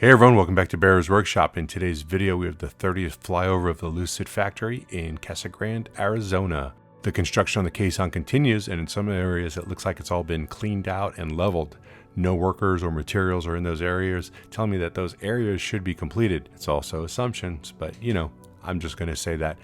Hey everyone, welcome back to Bear's Workshop. In today's video, we have the 30th flyover of the Lucid factory in Casa Grande, Arizona. The construction on the caisson continues, and in some areas it looks like it's all been cleaned out and leveled. No workers or materials are in those areas, telling me that those areas should be completed. It's also assumptions, but I'm just going to say that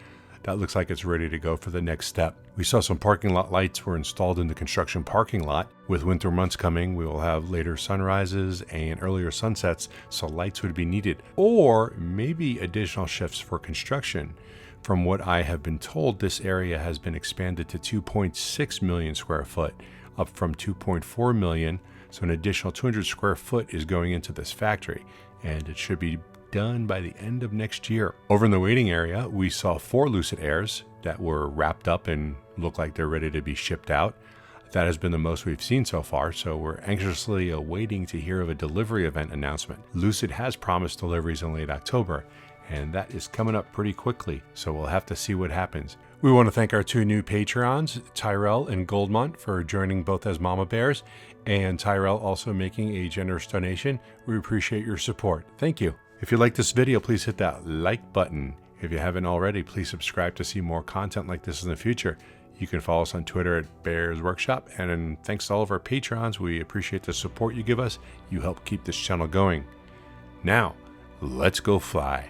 looks like it's ready to go for the next step. We saw some parking lot lights were installed in the construction parking lot. With winter months coming, we will have later sunrises and earlier sunsets, so lights would be needed. Or maybe additional shifts for construction. From what I have been told, this area has been expanded to 2.6 million square foot, up from 2.4 million. So an additional 200 square foot is going into this factory, and it should be done by the end of next year. Over in the waiting area, we saw 4 Lucid Airs that were wrapped up and look like they're ready to be shipped out. That has been the most we've seen so far, so we're anxiously awaiting to hear of a delivery event announcement. Lucid has promised deliveries in late October, and that is coming up pretty quickly, so we'll have to see what happens. We want to thank our 2 new Patreons, Tyrell and Goldmont, for joining both as Mama Bears, and Tyrell also making a generous donation. We appreciate your support. Thank you. If you like this video, please hit that like button. If you haven't already, please subscribe to see more content like this in the future. You can follow us on Twitter at Bears Workshop, and thanks to all of our Patrons. We appreciate the support you give us. You help keep this channel going. Now, let's go fly.